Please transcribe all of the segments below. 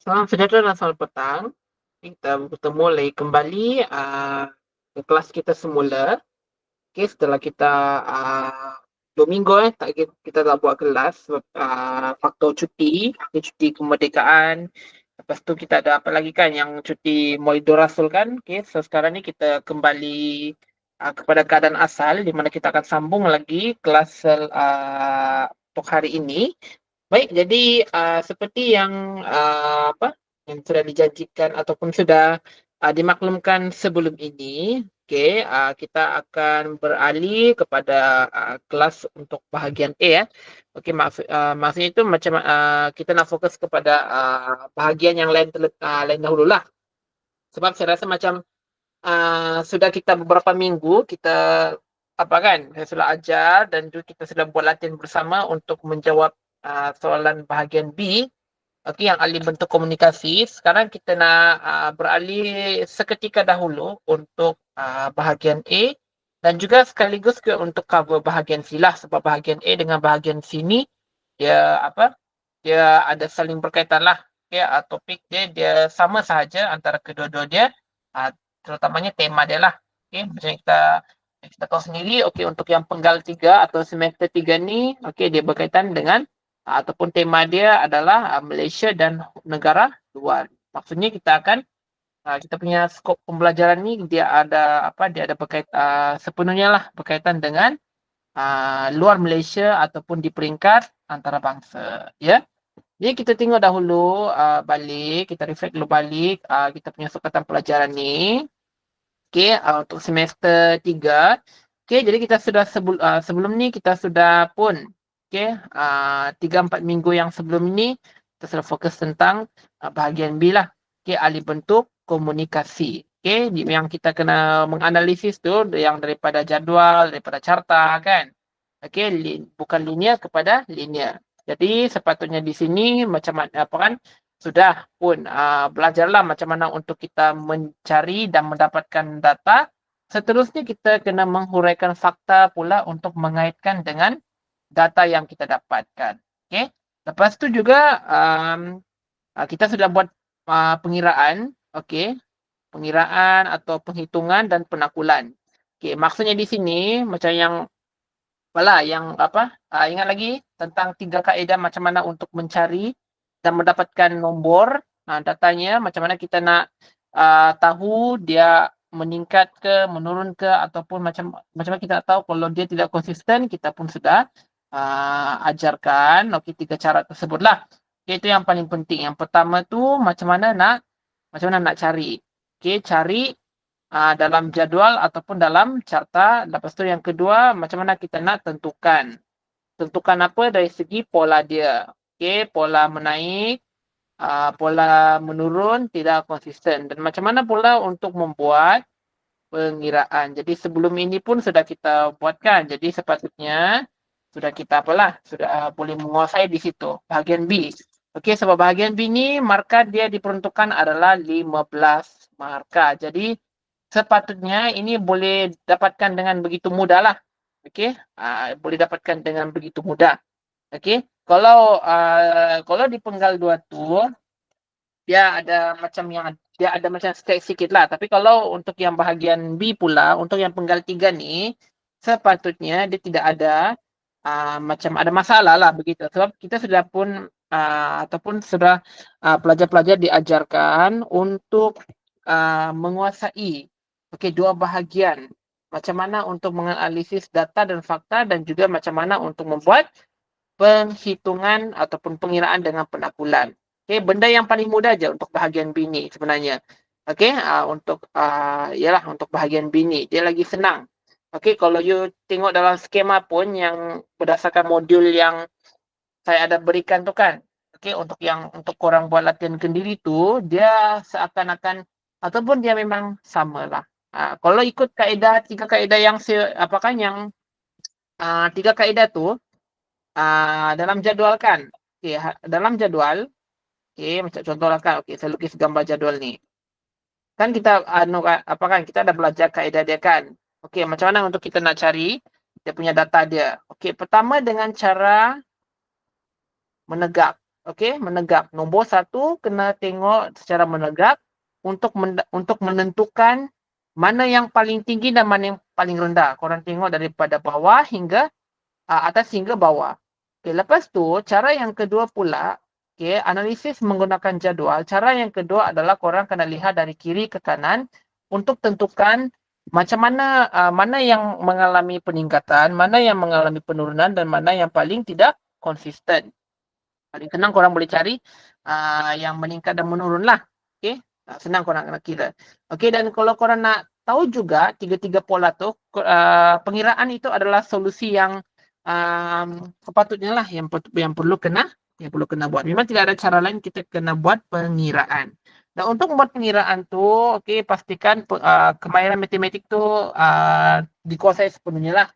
Salam sejahtera dan selamat petang. Kita bertemu lagi kembali ke kelas kita semula. Okay, setelah kita 2 minggu kita tak buat kelas sebab faktor cuti, cuti kemerdekaan. Lepas tu kita ada apa lagi kan yang cuti Maulidul Rasul kan. Okay, so sekarang ni kita kembali kepada keadaan asal di mana kita akan sambung lagi kelas untuk hari ini. Baik, jadi seperti yang yang sudah dijanjikan ataupun sudah dimaklumkan sebelum ini, okey, kita akan beralih kepada kelas untuk bahagian A ya. Okey, maksudnya itu macam kita nak fokus kepada bahagian yang lain dahululah. Sebab saya rasa macam sudah kita beberapa minggu kita apa kan, saya sudah ajar dan juga kita sudah buat latihan bersama untuk menjawab soalan bahagian B. Okey, yang ahli bentuk komunikasi. Sekarang kita nak beralih seketika dahulu untuk bahagian A dan juga sekaligus ke untuk cover bahagian C lah, sebab bahagian A dengan bahagian C ni dia apa? Dia ada saling berkaitan lah. Okay, topik dia sama sahaja antara kedua-dua dia, terutamanya tema dia lah. Okay, macam kita tahu sendiri, okay, untuk yang penggal 3 atau semester 3 ni, okay, dia berkaitan dengan ataupun tema dia adalah Malaysia dan negara luar. Maksudnya kita akan kita punya skop pembelajaran ni dia ada sepenuhnya lah berkaitan dengan luar Malaysia ataupun di peringkat antarabangsa, ya. Jadi kita tengok dahulu balik, kita reflect dulu balik kita punya sukatan pelajaran ni. Okey, untuk semester 3. Okey, jadi kita sudah sebelum ni kita sudah pun okey, 3-4 minggu yang sebelum ini kita sudah fokus tentang bahagian B lah. Okey, ahli bentuk komunikasi. Okey, yang kita kena menganalisis tu yang daripada jadual, daripada carta kan. Okey, bukan linear kepada linear. Jadi sepatutnya di sini macam apa kan sudah pun belajarlah macam mana untuk kita mencari dan mendapatkan data. Seterusnya kita kena menghuraikan fakta pula untuk mengaitkan dengan data yang kita dapatkan. Okey. Lepas tu juga kita sudah buat pengiraan, okey. Pengiraan atau penghitungan dan penakulan. Okey, maksudnya di sini macam yang ingat lagi tentang 3 kaedah macam mana untuk mencari dan mendapatkan nombor datanya, macam mana kita nak tahu dia meningkat ke, menurun ke, ataupun macam mana kita nak tahu kalau dia tidak konsisten, kita pun sudah ajarkan. Okey, 3 cara tersebutlah. Okay, itu yang paling penting. Yang pertama tu macam mana nak cari. Okey, cari dalam jadual ataupun dalam carta. Lepas tu yang kedua, macam mana kita nak tentukan. Tentukan apa dari segi pola dia. Okey, pola menaik, pola menurun, tidak konsisten. Dan macam mana pula untuk membuat pengiraan. Jadi sebelum ini pun sudah kita buatkan. Jadi sepatutnya sudah kita sudah boleh menguasai di situ. Bahagian B. Okey, sebab bahagian B ni markah dia diperuntukkan adalah 15 markah. Jadi sepatutnya ini boleh dapatkan dengan begitu mudah lah. Okey, boleh dapatkan dengan begitu mudah. Okey, kalau di penggal 2 tu dia ada macam stretch sikit lah. Tapi kalau untuk yang bahagian B pula, untuk yang penggal 3 ni sepatutnya dia tidak ada macam ada masalah lah begitu. Sebab kita sudah pun ataupun sudah pelajar-pelajar diajarkan untuk menguasai dua bahagian. Macam mana untuk menganalisis data dan fakta dan juga macam mana untuk membuat penghitungan ataupun pengiraan dengan penakulan. Okey, benda yang paling mudah je untuk bahagian B ni sebenarnya. Okey, untuk bahagian B ni dia lagi senang. Okey, kalau you tengok dalam skema pun yang berdasarkan modul yang saya ada berikan tu kan. Okey, untuk korang buat latihan kendiri tu, dia seakan-akan ataupun dia memang samalah. Kalau ikut kaedah 3 kaedah yang yang 3 kaedah tu dalam jadual kan. Okey, dalam jadual, okey, macam contohlah kan, okey, saya lukis gambar jadual ni. Kan kita kita dah belajar kaedah dia kan. Okey, macam mana untuk kita nak cari dia punya data dia. Okey, pertama dengan cara menegak. Okey, menegak. Nombor 1 kena tengok secara menegak untuk menentukan mana yang paling tinggi dan mana yang paling rendah. Korang tengok daripada bawah hingga atas hingga bawah. Okay, lepas tu, cara yang kedua pula, okay, analisis menggunakan jadual. Cara yang kedua adalah korang kena lihat dari kiri ke kanan untuk tentukan macam mana mana yang mengalami peningkatan, mana yang mengalami penurunan dan mana yang paling tidak konsisten. Paling senang korang boleh cari yang meningkat dan menurun lah. Okay? Senang korang nak kira. Okay, dan kalau korang nak tahu juga tiga-tiga pola tu, pengiraan itu adalah solusi yang sepatutnya lah yang perlu kena buat. Memang tidak ada cara lain, kita kena buat pengiraan. Dan untuk membuat pengiraan tu, okay, pastikan kemahiran matematik tu dikuasai sepenuhnya lah.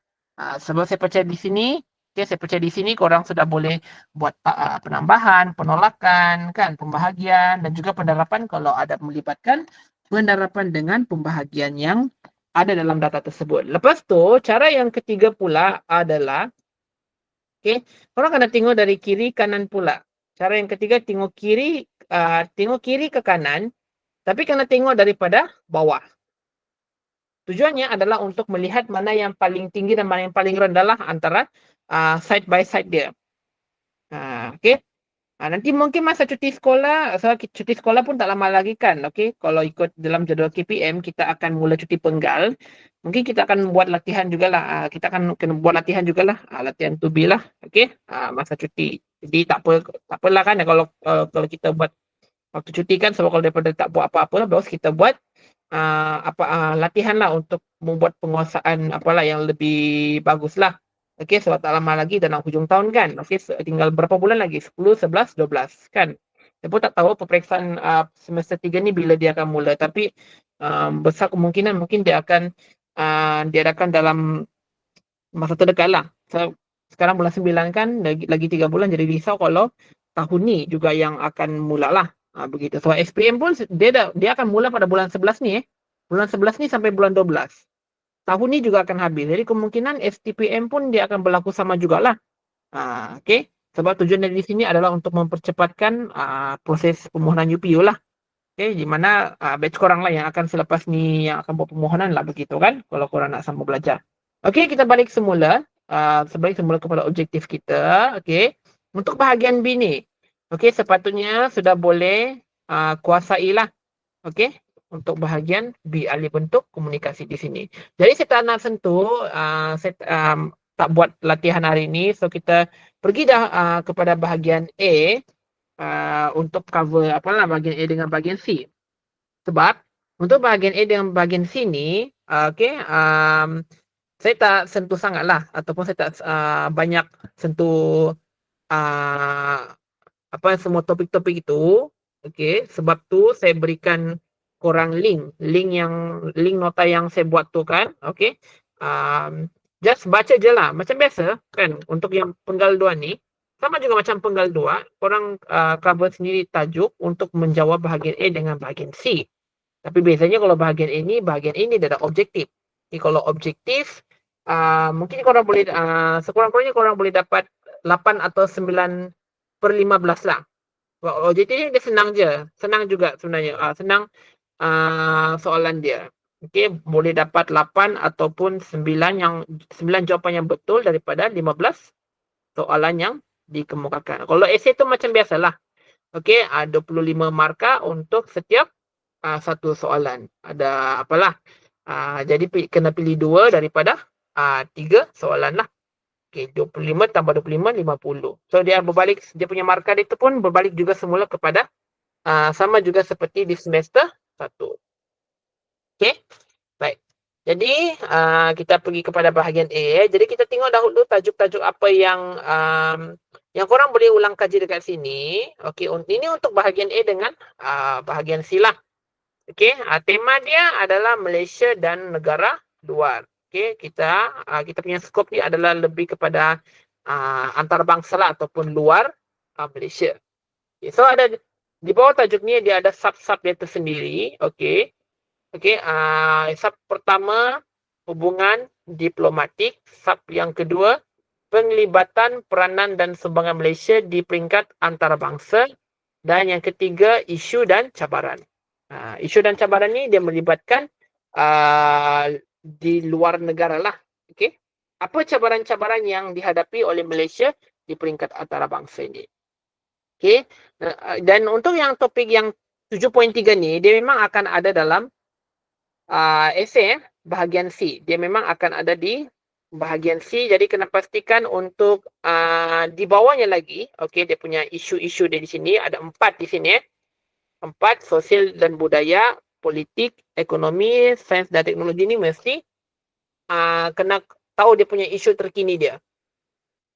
Sebab saya percaya di sini, okay, saya percaya di sini korang sudah boleh buat penambahan, penolakan, kan, pembahagian dan juga penerapan kalau ada melibatkan penerapan dengan pembahagian yang ada dalam data tersebut. Lepas tu, cara yang ketiga pula adalah, okay, korang kena tengok dari kiri kanan pula. Cara yang ketiga, tengok kiri ke kanan, tapi kena tengok daripada bawah. Tujuannya adalah untuk melihat mana yang paling tinggi dan mana yang paling rendah lah antara side by side dia. Okay. Nanti mungkin masa cuti sekolah pun tak lama lagi kan. Okay. Kalau ikut dalam jadual KPM, kita akan mula cuti penggal. Mungkin kita akan buat latihan jugalah. Kita akan kena buat latihan jugalah. Latihan 2B lah. Okay. Masa cuti. Jadi tak apalah kan kalau kita buat waktu cuti kan, sebab kalau daripada tak buat apa-apa lah, bagus kita buat latihan lah untuk membuat penguasaan apalah yang lebih bagus lah. Okey, sebab tak lama lagi dalam hujung tahun kan. Okey, tinggal berapa bulan lagi? 10, 11, 12 kan. Saya pun tak tahu peperiksaan semester 3 ni bila dia akan mula, tapi besar kemungkinan mungkin dia akan diadakan dalam masa terdekat lah. So, sekarang bulan 9 kan, lagi 3 bulan, jadi risau kalau tahun ni juga yang akan mula lah. Begitu. So SPM pun dia akan mula pada bulan 11 ni Bulan 11 ni sampai bulan 12. Tahun ni juga akan habis. Jadi kemungkinan STPM pun dia akan berlaku sama jugalah. Okay. Sebab tujuan dari sini adalah untuk mempercepatkan proses permohonan UPU lah. Okay. Di mana batch korang lah yang akan selepas ni yang akan buat permohonan lah begitu kan. Kalau korang nak sambung belajar. Okay, kita balik semula. Sebalik semula kepada objektif kita. Okay. Untuk bahagian B ni. Okey, sepatutnya sudah boleh kuasailah. Okey, untuk bahagian B, alih bentuk komunikasi di sini. Jadi saya tak nak sentuh, saya tak buat latihan hari ini. So kita pergi dah kepada bahagian A untuk cover apalah bahagian A dengan bahagian C. Sebab untuk bahagian A dengan bahagian C ni, okey, saya tak sentuh sangatlah ataupun saya tak banyak sentuh semua topik-topik itu. Okey, sebab tu saya berikan korang link nota yang saya buat tu kan. Okey. Just baca je lah macam biasa kan. Untuk yang penggal 2 ni sama juga macam penggal 2, korang cover sendiri tajuk untuk menjawab bahagian A dengan bahagian C. Tapi biasanya kalau bahagian ini dia ada objektif. Jadi kalau objektif mungkin korang boleh sekurang-kurangnya korang boleh dapat 8 atau 9/15 lah. Objektif ni dia senang je. Senang juga sebenarnya. Senang soalan dia. Okey, boleh dapat 8 ataupun 9 jawapan yang betul daripada 15 soalan yang dikemukakan. Kalau esei tu macam biasalah. Okey, 25 markah untuk setiap satu soalan. Ada apalah. Jadi kena pilih 2 daripada 3 soalan lah. Okay, 25 tambah 25, 50. So dia berbalik, dia punya markah itu pun berbalik juga semula kepada sama juga seperti di semester 1. Okay, baik. Jadi kita pergi kepada bahagian A. Jadi kita tengok dahulu tajuk-tajuk apa yang korang boleh ulang kaji dekat sini. Okay, ini untuk bahagian A dengan bahagian C lah. Okay, tema dia adalah Malaysia dan negara luar. Okay, kita punya skop ni adalah lebih kepada antarabangsa lah ataupun luar Malaysia. Okay, so ada di bawah tajuk ni dia ada sub-sub dia tersendiri. Okay, sub pertama hubungan diplomatik, sub yang kedua penglibatan peranan dan sumbangan Malaysia di peringkat antarabangsa. Dan yang ketiga, isu dan cabaran. Isu dan cabaran ni dia melibatkan di luar negara lah. Okay? Apa cabaran-cabaran yang dihadapi oleh Malaysia di peringkat antarabangsa ini? Okay? Dan untuk yang topik yang 7.3 ni, dia memang akan ada dalam esei bahagian C. Dia memang akan ada di bahagian C. Jadi kena pastikan untuk di bawahnya lagi, okay, dia punya isu-isu dia di sini ada 4 di sini. 4, sosial dan budaya, politik, ekonomi, sains dan teknologi ni mesti kena tahu dia punya isu terkini dia.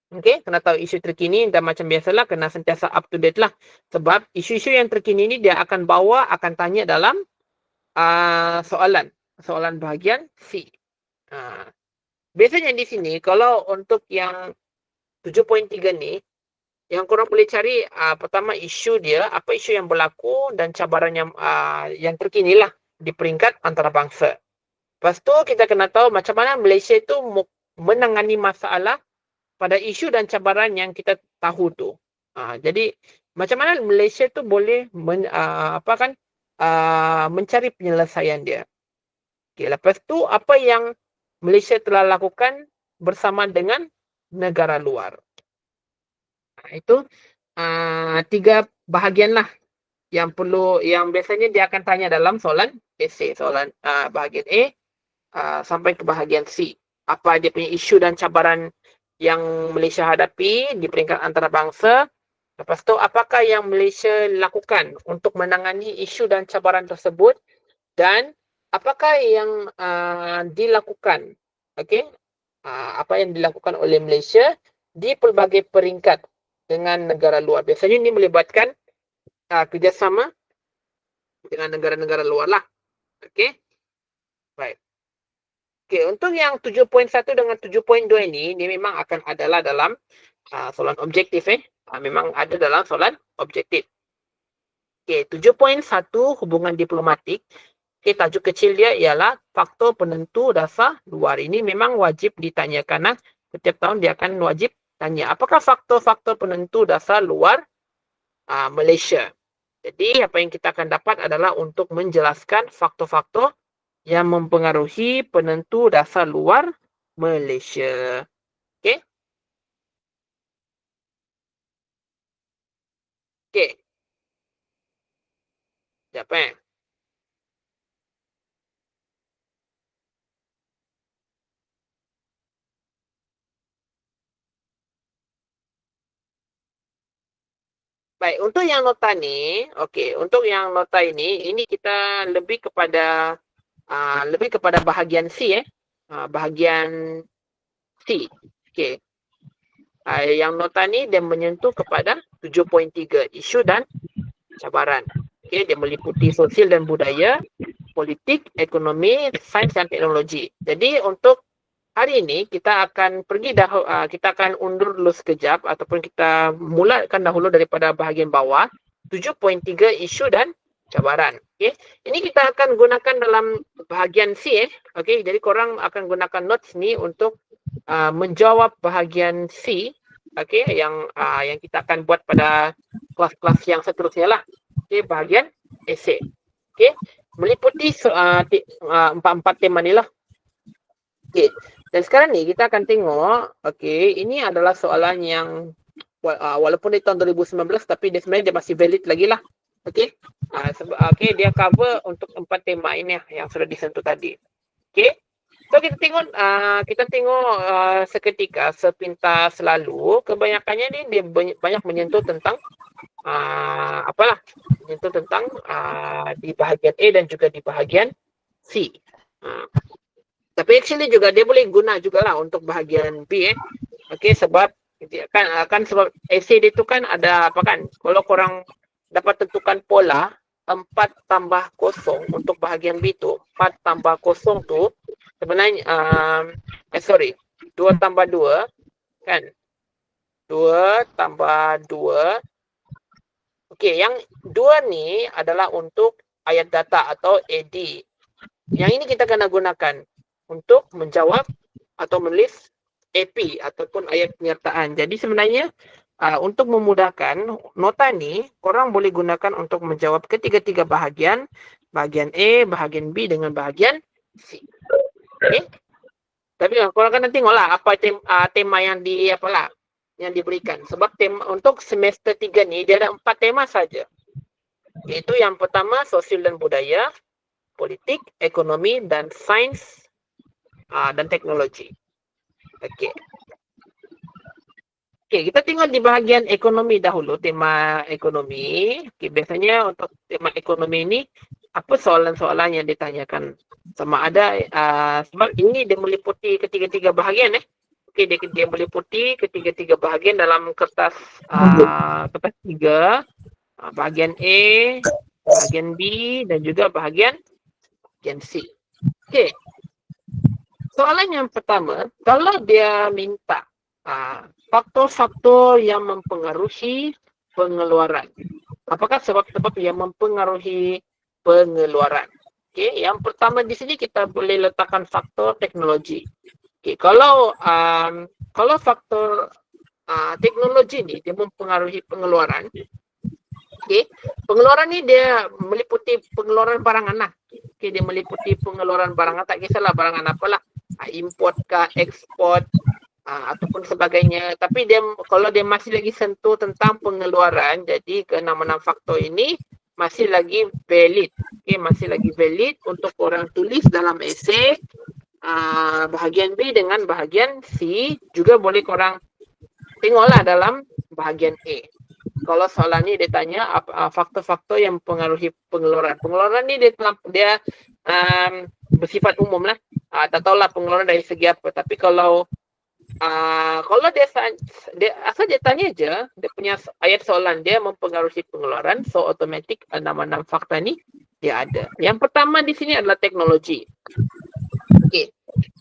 Okay, kena tahu isu terkini dan macam biasalah kena sentiasa up to date lah. Sebab isu-isu yang terkini ni dia akan tanya dalam soalan bahagian C. Biasanya di sini kalau untuk yang 7.3 ni, yang korang boleh cari pertama isu dia, apa isu yang berlaku dan cabaran yang terkini lah di peringkat antarabangsa. Lepas tu kita kena tahu macam mana Malaysia itu menangani masalah pada isu dan cabaran yang kita tahu tu. Jadi macam mana Malaysia tu boleh mencari penyelesaian dia. Okay, lepas tu apa yang Malaysia telah lakukan bersama dengan negara luar. Itu 3 bahagian lah yang biasanya dia akan tanya dalam soalan esei, soalan bahagian A sampai ke bahagian C. Apa dia punya isu dan cabaran yang Malaysia hadapi di peringkat antarabangsa. Lepas tu apakah yang Malaysia lakukan untuk menangani isu dan cabaran tersebut dan apakah yang dilakukan, okay? Apa yang dilakukan oleh Malaysia di pelbagai peringkat dengan negara luar. Biasanya ini melibatkan kerjasama dengan negara-negara luar lah. Okay? Baik. Okay, untuk yang 7.1 dengan 7.2 ini memang akan adalah dalam soalan objektif. Memang ada dalam soalan objektif. Okay, 7.1 hubungan diplomatik. Okay, tajuk kecil dia ialah faktor penentu dasar luar. Ini memang wajib ditanyakan. Setiap tahun dia akan wajib tanya. Apakah faktor-faktor penentu dasar luar Malaysia? Jadi apa yang kita akan dapat adalah untuk menjelaskan faktor-faktor yang mempengaruhi penentu dasar luar Malaysia. Okey? Okey. Sekejap Baik, untuk yang nota ni, okey, untuk yang nota ini kita lebih kepada bahagian C bahagian C. Okey. Yang nota ni dia menyentuh kepada 7.3 isu dan cabaran. Okey, dia meliputi sosial dan budaya, politik, ekonomi, sains dan teknologi. Jadi untuk hari ini kita akan kita akan undur dulu sekejap ataupun kita mulakan dahulu daripada bahagian bawah 7.3 isu dan cabaran. Okey. Ini kita akan gunakan dalam bahagian C Okey, jadi korang akan gunakan notes ni untuk menjawab bahagian C okey yang kita akan buat pada kelas-kelas yang seterusnya lah. Okey, bahagian esei. Okey, meliputi 4 tema ni lah. Okey. Dan sekarang ni kita akan tengok, okey, ini adalah soalan yang walaupun di tahun 2019 tapi dia sebenarnya dia masih valid lagi lah. Okey. Okey, dia cover untuk 4 tema ini yang sudah disentuh tadi. Okey. So kita tengok seketika sepintas selalu kebanyakannya ni dia banyak menyentuh tentang menyentuh tentang di bahagian A dan juga di bahagian C. Tapi actually juga dia boleh guna jugalah untuk bahagian B Okey, sebab sebab esei dia tu kan ada apa kan? Kalau korang dapat tentukan pola 4 tambah 0 untuk bahagian B tu, 4 tambah 0 tu sebenarnya 2 tambah 2 kan? 2 tambah 2. Okey, yang 2 ni adalah untuk ayat data atau AD. Yang ini kita kena gunakan untuk menjawab atau menulis AP ataupun ayat penyertaan. Jadi sebenarnya untuk memudahkan nota ni, korang boleh gunakan untuk menjawab ketiga-tiga bahagian. Bahagian A, bahagian B dengan bahagian C. Okay? Tapi korang kena tengoklah apa tema yang yang diberikan. Sebab tema untuk semester 3 ni, dia ada 4 tema saja. Iaitu yang pertama, sosial dan budaya, politik, ekonomi, dan sains dan teknologi. Okey. Okey, kita tengok di bahagian ekonomi dahulu, tema ekonomi. Okey, biasanya untuk tema ekonomi ini, apa soalan-soalan yang ditanyakan? Sama ada, sebab ini dia meliputi ketiga-tiga bahagian. Okey, dia meliputi ketiga-tiga bahagian dalam kertas 3. Bahagian A, bahagian B, dan juga bahagian C. Okey. Soalan yang pertama, kalau dia minta faktor-faktor yang mempengaruhi pengeluaran. Apakah sebab-sebab yang mempengaruhi pengeluaran? Okey, yang pertama di sini kita boleh letakkan faktor teknologi. Okey, kalau faktor teknologi ni dia mempengaruhi pengeluaran. Okey, pengeluaran ni dia meliputi pengeluaran barangan lah. Okey, dia meliputi pengeluaran barangan, tak kisahlah barangan apalah. Import ke, ekspor ataupun sebagainya. Tapi kalau dia masih lagi sentuh tentang pengeluaran, jadi ke-6 faktor ini masih lagi valid. Okay, masih lagi valid untuk orang tulis dalam esei bahagian B dengan bahagian C. Juga boleh korang tengoklah dalam bahagian A. Kalau soalan ni dia tanya faktor-faktor yang mempengaruhi pengeluaran. Pengeluaran ni dia bersifat umum lah. Tak tahulah pengeluaran dari segi apa. Tapi kalau dia asal dia tanya je, dia punya ayat soalan dia mempengaruhi pengeluaran, so automatik 6 fakta ni dia ada. Yang pertama di sini adalah teknologi. Okey.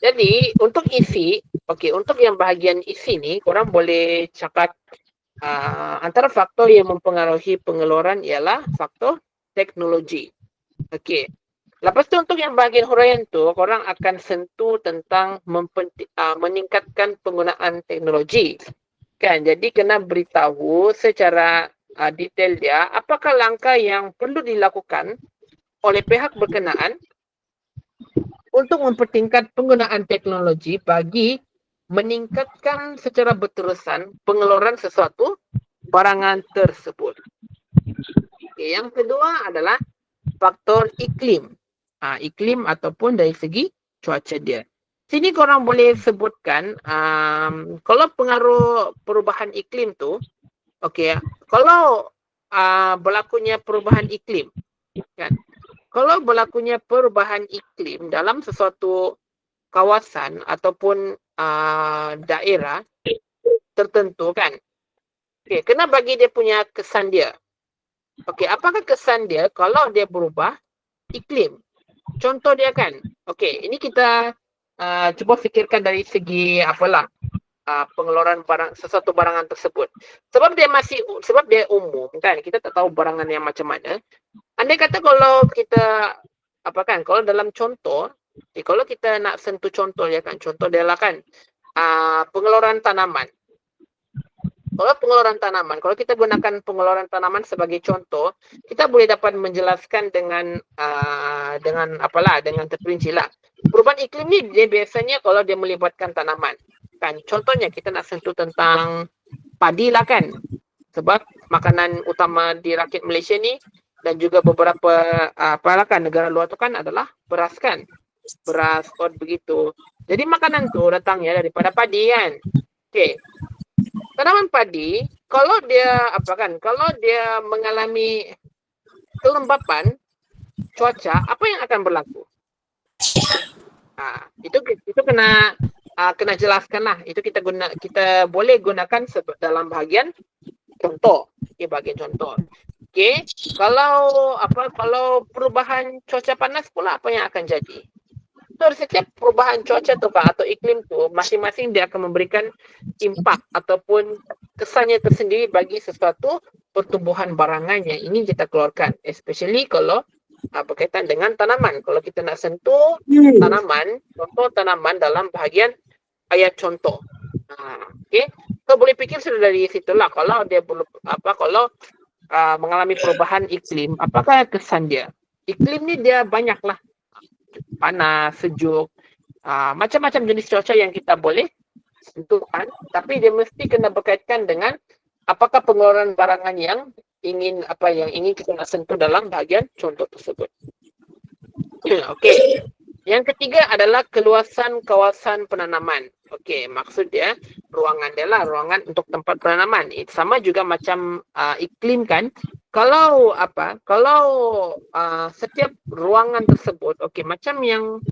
Jadi untuk isi, untuk yang bahagian isi ni, korang boleh cakap antara faktor yang mempengaruhi pengeluaran ialah faktor teknologi. Okey. Lepas tu untuk yang bahagian huraian tu, korang akan sentuh tentang meningkatkan penggunaan teknologi. Kan? Jadi kena beritahu secara detail dia, apakah langkah yang perlu dilakukan oleh pihak berkenaan untuk mempertingkat penggunaan teknologi bagi meningkatkan secara berterusan pengeluaran sesuatu barangan tersebut. Okay, yang kedua adalah faktor iklim. Iklim ataupun dari segi cuaca dia. Sini korang boleh sebutkan kalau pengaruh perubahan iklim tu, kalau berlakunya perubahan iklim, kan? Kalau berlakunya perubahan iklim dalam sesuatu kawasan ataupun daerah tertentu, kan? Kena bagi dia punya kesan dia. Apakah kesan dia kalau dia berubah iklim? Contoh dia, kan? Ini kita cuba fikirkan dari segi pengeluaran sesuatu barangan tersebut. Sebab dia umum, kan? Kita tak tahu barangan yang macam mana. Andai kata kalau kita kalau dalam contoh, kalau kita nak sentuh contoh ya, kan, contoh dia lah, kan, pengeluaran tanaman. Kalau kita gunakan pengeluaran tanaman sebagai contoh, kita boleh dapat menjelaskan dengan terperinci lah. Perubahan iklim ni dia biasanya kalau dia melibatkan tanaman, kan. Contohnya kita nak sentuh tentang padi lah, kan. Sebab makanan utama di rakyat Malaysia ni dan juga beberapa negara luar tu kan adalah beras, kan. Beras, begitu. Jadi makanan tu datangnya daripada padi, kan. Okey. Tanaman padi, kalau dia kalau dia mengalami kelembapan cuaca, apa yang akan berlaku? Itu kena jelaskan lah. Itu kita boleh gunakan dalam bahagian contoh. Bahagian contoh. Kalau perubahan cuaca panas pula, apa yang akan jadi? So, setiap perubahan cuaca tu atau iklim tu, masing-masing dia akan memberikan impak ataupun kesannya tersendiri bagi sesuatu pertumbuhan barangan yang ingin kita keluarkan. Especially kalau berkaitan dengan tanaman. Kalau kita nak sentuh tanaman, contoh tanaman dalam bahagian ayat contoh. Okey. So boleh fikir sudah dari situlah kalau dia belum kalau mengalami perubahan iklim, apakah kesan dia? Iklim ni dia banyaklah, panas, sejuk, macam-macam jenis cuaca yang kita boleh tentukan, tapi dia mesti kena berkaitan dengan apakah pengeluaran barangan yang ingin kita nak sentuh dalam bahagian contoh tersebut. Okey. Yang ketiga adalah keluasan kawasan penanaman. Okey, maksud dia ruangan dia lah, ruangan untuk tempat penanaman. Sama juga macam iklim kan. Kalau setiap ruangan tersebut, okey, macam yang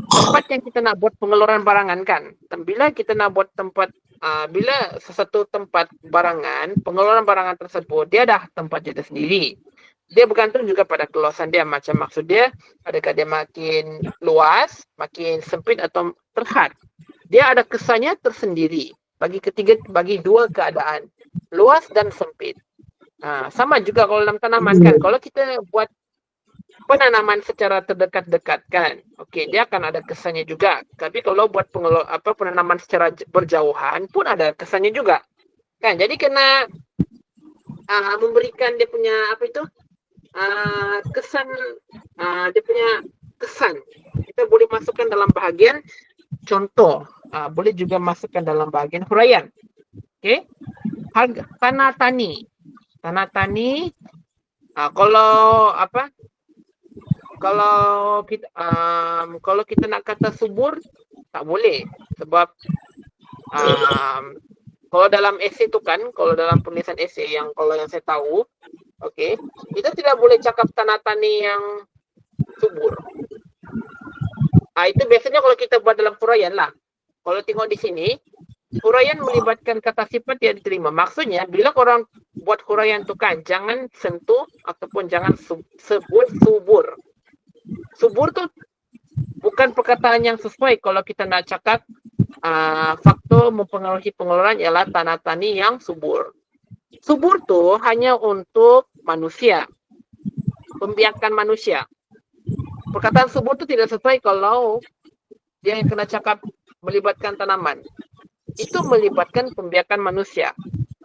tempat yang kita nak buat pengeluaran barangan kan. Bila kita nak buat tempat bila sesuatu tempat barangan, pengeluaran barangan tersebut dia dah tempat dia sendiri. Dia bergantung juga pada keluasan dia. Macam maksud dia, adakah dia makin luas, makin sempit atau terhad. Dia ada kesannya tersendiri. Bagi dua keadaan, luas dan sempit. Sama juga kalau dalam tanaman kan. Kalau kita buat penanaman secara terdekat-dekat kan, okey, dia akan ada kesannya juga. Tapi kalau buat penanaman secara berjauhan pun ada kesannya juga. Kan, jadi kena memberikan dia punya kesan, dia punya kesan. Kita boleh masukkan dalam bahagian contoh, boleh juga masukkan dalam bahagian huraian. Okey. Tanah tani. Kalau kita nak kata subur tak boleh, sebab kalau dalam esei tu kan, kalau dalam penulisan esei yang saya tahu, okey, kita tidak boleh cakap tanah tani yang subur. Itu biasanya kalau kita buat dalam huraian lah. Kalau tengok di sini, huraian melibatkan kata sifat yang diterima. Maksudnya, bila korang buat huraian tu kan, jangan sentuh ataupun jangan sebut subur. Subur tu bukan perkataan yang sesuai kalau kita nak cakap faktor mempengaruhi pengeluaran ialah tanah tani yang subur. Subur tu hanya untuk manusia, pembiakan manusia. Perkataan subur tu tidak sesuai kalau dia yang kena cakap melibatkan tanaman. Itu melibatkan pembiakan manusia.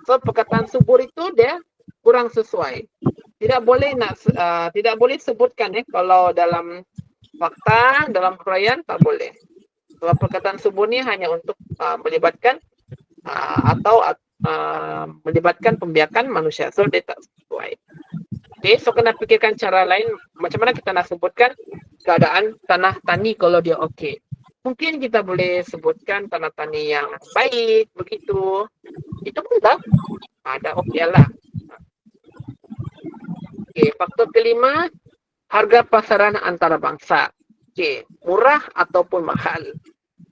So perkataan subur itu dia kurang sesuai. Tidak boleh sebutkan kalau dalam fakta, dalam huraian tak boleh. Sebab perkataan subur ni hanya untuk melibatkan melibatkan pembiakan manusia. So dia tak sesuai. Okay, so kena fikirkan cara lain macam mana kita nak sebutkan keadaan tanah tani kalau dia okey. Mungkin kita boleh sebutkan tanah tani yang baik, begitu. Itu pun tak ada okey lah. Okay, faktor kelima, harga pasaran antarabangsa. Okay, murah ataupun mahal.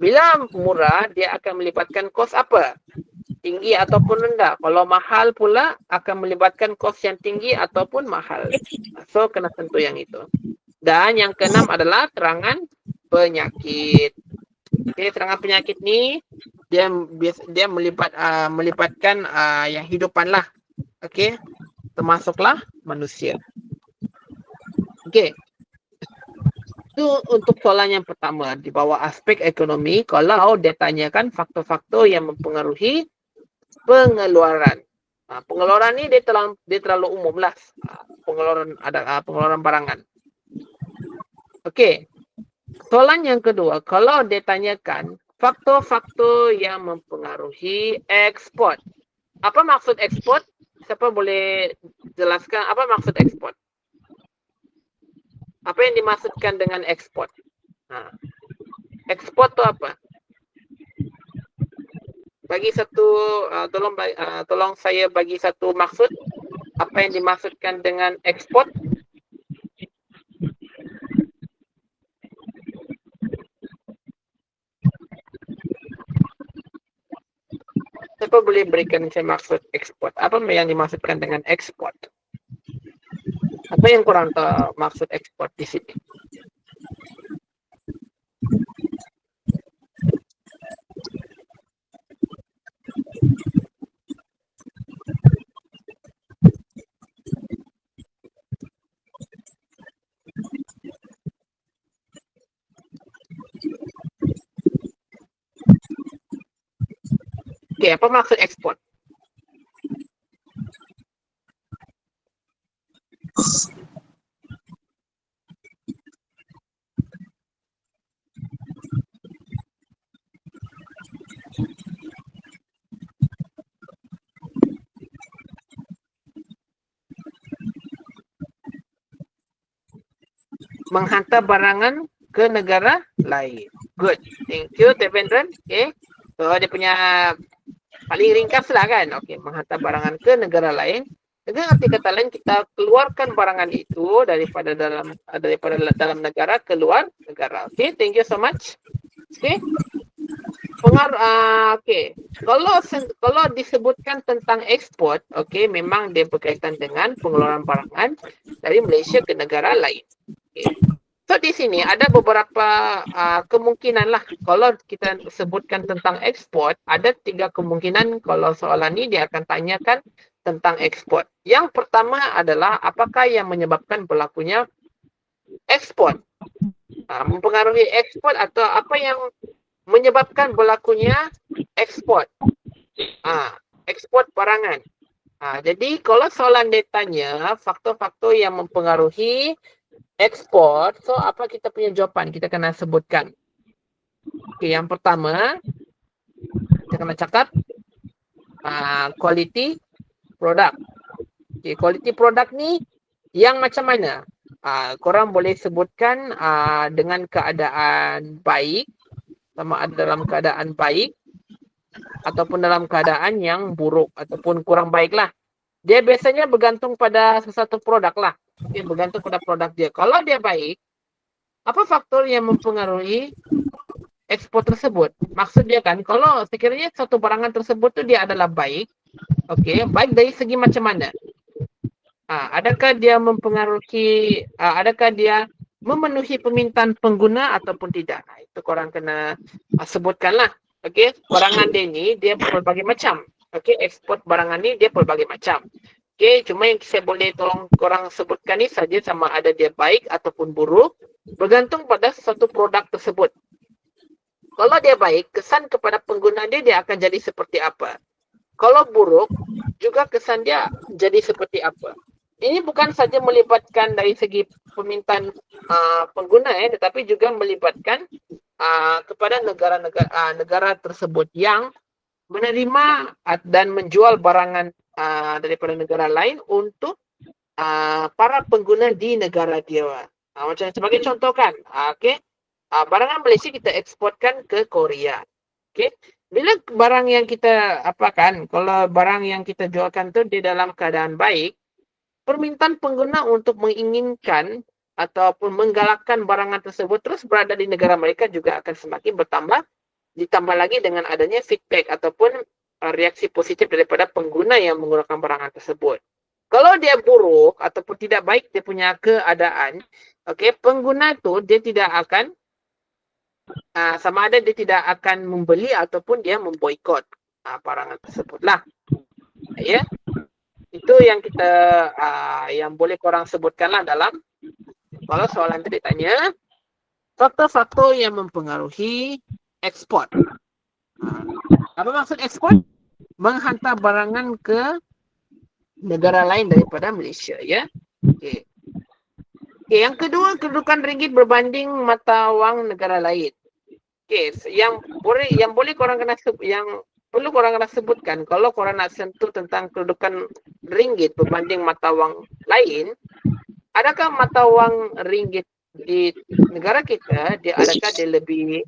Bila murah, dia akan melibatkan kos apa? Tinggi ataupun rendah. Kalau mahal pula, akan melibatkan kos yang tinggi ataupun mahal. So, kena tentu yang itu. Dan yang keenam adalah terangan penyakit. Okay, terangan penyakit ni, dia melibatkan yang hidupan lah. Okay, termasuklah manusia. Okay. Itu untuk soalan yang pertama di bawah aspek ekonomi. Kalau dia tanyakan faktor-faktor yang mempengaruhi pengeluaran. Pengeluaran ni dia terlalu umum lah. Pengeluaran barangan. Okey. Soalan yang kedua, kalau dia tanyakan faktor-faktor yang mempengaruhi ekspor. Apa maksud ekspor? Siapa boleh jelaskan apa maksud ekspor? Apa yang dimaksudkan dengan ekspor? Ekspor tu apa? Bagi satu, tolong saya bagi satu maksud. Apa yang dimaksudkan dengan ekspor? Siapa boleh berikan saya maksud ekspor? Apa yang dimaksudkan dengan ekspor? Apa yang kurang tahu maksud ekspor di sini? Okey, apa maksud ekspor? Menghantar barangan ke negara lain. Good. Thank you, Devendran. Okay. So, dia punya paling ringkas lah kan. Okay. Menghantar barangan ke negara lain. Dengan arti kata lain, kita keluarkan barangan itu daripada dalam negara ke luar negara. Okay. Thank you so much. Okay. Okay. Kalau disebutkan tentang ekspor, okay, memang dia berkaitan dengan pengeluaran barangan dari Malaysia ke negara lain. Okay. So di sini ada beberapa kemungkinan lah. Kalau kita sebutkan tentang ekspor, ada 3 kemungkinan kalau soalan ni dia akan tanyakan tentang ekspor. Yang pertama adalah apakah yang menyebabkan berlakunya ekspor? Mempengaruhi ekspor atau apa yang menyebabkan berlakunya ekspor? Ekspor barangan. Jadi kalau soalan dia tanya faktor-faktor yang mempengaruhi ekspor, so apa kita punya jawapan? Kita kena sebutkan. Okay, yang pertama, kita kena cakap quality produk. Okay, quality produk ni yang macam mana? Korang boleh sebutkan dengan keadaan baik, sama ada dalam keadaan baik ataupun dalam keadaan yang buruk ataupun kurang baik lah. Dia biasanya bergantung pada sesuatu produk lah. Okay, bergantung pada produk dia. Kalau dia baik, apa faktor yang mempengaruhi ekspor tersebut? Maksud dia kan, kalau sekiranya satu barangan tersebut tu dia adalah baik, okay, baik dari segi macam mana? Adakah dia mempengaruhi, adakah dia memenuhi permintaan pengguna ataupun tidak? Itu korang kena sebutkanlah. Okay, barangan dia ni dia berbagai macam. Okay, ekspor barangan ni dia berbagai macam. Okay, cuma yang saya boleh tolong korang sebutkan ni saja sama ada dia baik ataupun buruk, bergantung pada sesuatu produk tersebut. Kalau dia baik, kesan kepada pengguna dia akan jadi seperti apa? Kalau buruk, juga kesan dia jadi seperti apa? Ini bukan saja melibatkan dari segi permintaan pengguna tetapi juga melibatkan kepada negara tersebut yang menerima dan menjual barangan daripada negara lain untuk para pengguna di negara dia. Macam sebagai contoh kan, okay, barangan Malaysia kita eksporkan ke Korea. Okay, bila barang yang kita kalau barang yang kita jualkan tu di dalam keadaan baik, permintaan pengguna untuk menginginkan ataupun menggalakkan barangan tersebut terus berada di negara mereka juga akan semakin bertambah, ditambah lagi dengan adanya feedback ataupun reaksi positif daripada pengguna yang menggunakan barangan tersebut. Kalau dia buruk ataupun tidak baik dia punya keadaan, okay, pengguna tu dia tidak akan sama ada dia tidak akan membeli ataupun dia memboikot barangan tersebut lah. Ya. Itu yang kita yang boleh korang sebutkanlah dalam kalau soalan itu ditanya faktor-faktor yang mempengaruhi ekspor. Apa maksud ekspor? Menghantar barangan ke negara lain daripada Malaysia, ya. Okey. Okay, yang kedua, kedudukan ringgit berbanding mata wang negara lain. Okey, yang boleh korang kena yang perlu korang kena sebutkan kalau korang nak sentuh tentang kedudukan ringgit berbanding mata wang lain, adakah mata wang ringgit di negara kita adakah dia lebih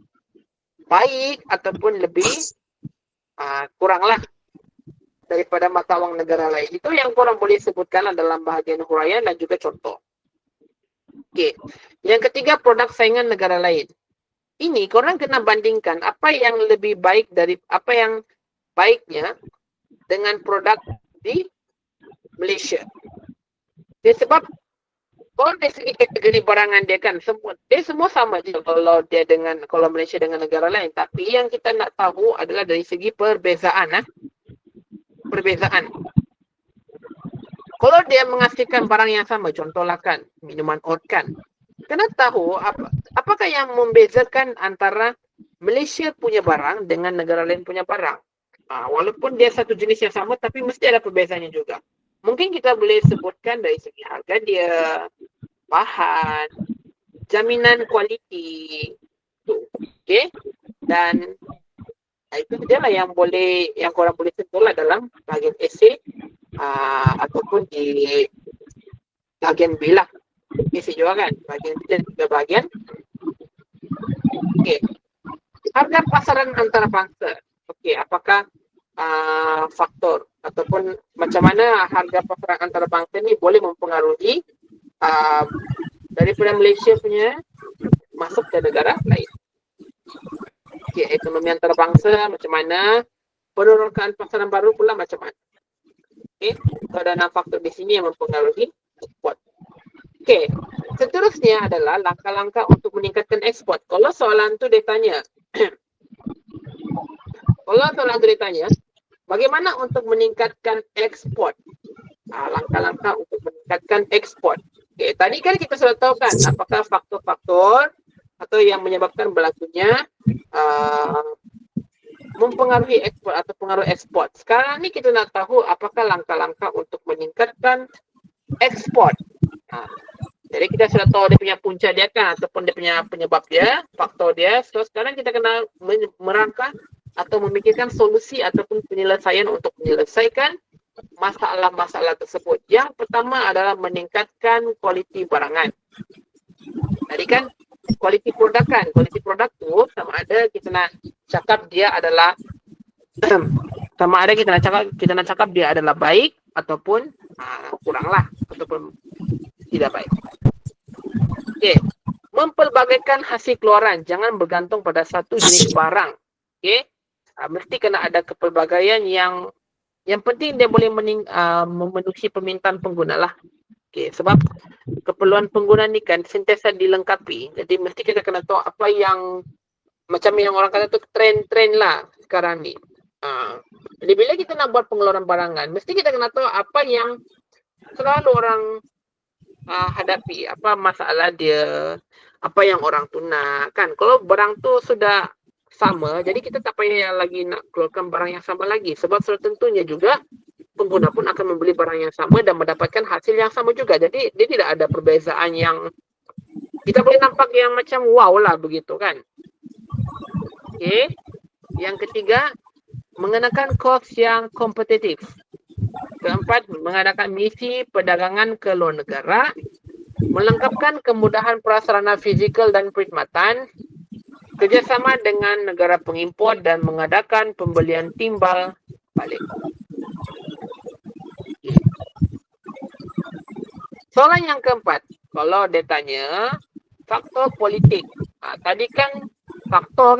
baik ataupun lebih kuranglah daripada mata wang negara lain? Itu yang korang boleh sebutkanlah dalam bahagian huraian dan juga contoh. Okey. Yang ketiga, produk saingan negara lain. Ini korang kena bandingkan apa yang lebih baik dari apa yang baiknya dengan produk di Malaysia. Dia sebab kalau dari segi kategori barangan dia kan dia semua sama je kalau Malaysia dengan negara lain, tapi yang kita nak tahu adalah dari segi perbezaan. Perbezaan. Kalau dia menghasilkan barang yang sama, contohlah kan minuman oat kan, kena tahu apakah yang membezakan antara Malaysia punya barang dengan negara lain punya barang. Walaupun dia satu jenis yang sama, tapi mesti ada perbezaannya juga. Mungkin kita boleh sebutkan dari segi harga dia, bahan, jaminan kualiti, okay? Dan itu dia lah yang korang boleh sentuh lah dalam bahagian esei ataupun di bahagian B lah. Esei juga kan, bahagian B dan juga bahagian okay. Harga pasaran antarabangsa. Okey, apakah faktor ataupun macam mana harga pasaran antarabangsa ni boleh mempengaruhi daripada Malaysia punya masuk ke negara lain. Okey, ekonomi antarabangsa macam mana, penerokaan pasaran baru pula macam mana. Okey, so ada 6 faktor di sini yang mempengaruhi ekspor. Okey, seterusnya adalah langkah-langkah untuk meningkatkan ekspor. Kalau soalan tu dia tanya, bagaimana untuk meningkatkan ekspor? Langkah-langkah untuk meningkatkan ekspor. Okay, tadi kan kita sudah tahu kan apakah faktor-faktor atau yang menyebabkan berlakunya mempengaruhi ekspor atau pengaruh ekspor. Sekarang ni kita nak tahu apakah langkah-langkah untuk meningkatkan ekspor. Jadi kita sudah tahu dia punya punca dia kan ataupun dia punya penyebab dia, faktor dia. So sekarang kita kena merangka atau memikirkan solusi ataupun penyelesaian untuk menyelesaikan masalah-masalah tersebut. Yang pertama adalah meningkatkan kualiti barangan. Tadi kan kualiti produk kan. Kualiti produk tu sama ada kita nak cakap dia adalah kita nak cakap dia adalah baik ataupun kuranglah ataupun tidak baik. Okey, mempelbagaikan hasil keluaran, jangan bergantung pada satu jenis barang. Okey, mesti kena ada kepelbagaian yang penting dia boleh memenuhi permintaan pengguna lah. Okey, sebab keperluan pengguna ni kan sentiasa dilengkapi. Jadi mesti kita kena tahu apa yang macam yang orang kata tu trend lah sekarang ni. Jadi bila kita nak buat pengeluaran barangan, mesti kita kena tahu apa yang selalu orang hadapi, apa masalah dia, apa yang orang tu nak kan. Kalau barang tu sudah sama, jadi kita tak payah lagi nak keluarkan barang yang sama lagi. Sebab sudah tentunya juga pengguna pun akan membeli barang yang sama dan mendapatkan hasil yang sama juga. Jadi dia tidak ada perbezaan yang kita boleh nampak yang macam wow lah begitu kan. Okey, yang ketiga, mengenakan kos yang kompetitif. Keempat, mengadakan misi perdagangan ke luar negara, melengkapkan kemudahan prasarana fizikal dan perkhidmatan, kerjasama dengan negara pengimport dan mengadakan pembelian timbal balik. Soalan yang keempat, kalau dia tanya faktor politik. Tadi kan faktor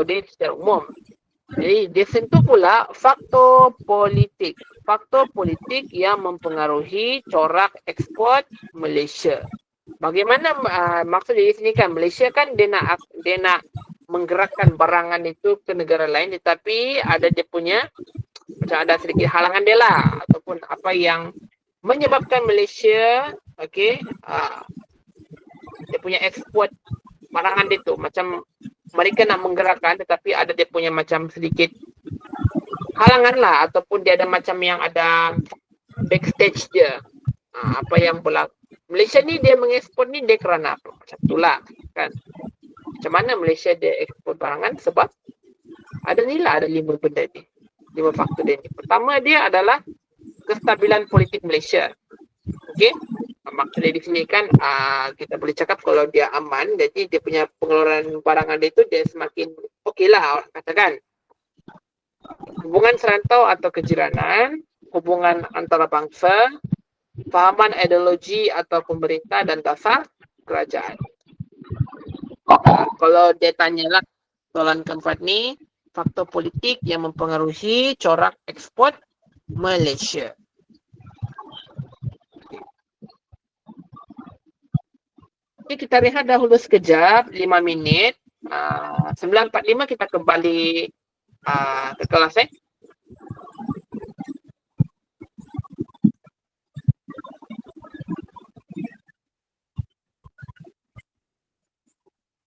dia secara umum. Jadi dia sentuh pula faktor politik. Faktor politik yang mempengaruhi corak ekspor Malaysia. Bagaimana maksud di sini kan Malaysia kan dia nak menggerakkan barangan itu ke negara lain, tetapi ada dia punya macam ada sedikit halangan dia lah ataupun apa yang menyebabkan Malaysia dia punya ekspor barangan dia tu macam mereka nak menggerakkan tetapi ada dia punya macam sedikit halangan lah ataupun dia ada macam yang ada backstage dia. Apa yang berlaku. Malaysia ni dia mengekspor ni dia kerana apa? Macam itulah kan. Macam mana Malaysia dia ekspor barangan? Sebab ada ni lah, ada 5 benda ni. 5 faktor dia ni. Pertama dia adalah kestabilan politik Malaysia. Okey. Maksudnya di sini kan kita boleh cakap kalau dia aman, jadi dia punya pengeluaran barangan dia tu dia semakin okey lah orang katakan. Hubungan serantau atau kejiranan, hubungan antarabangsa, fahaman ideologi atau pemerintah dan dasar kerajaan. Kalau dia tanyalah soalan keempat ni, faktor politik yang mempengaruhi corak ekspor Malaysia. Okay, kita rehat dahulu sekejap, 5 minit. 9.45 kita kembali ke kelas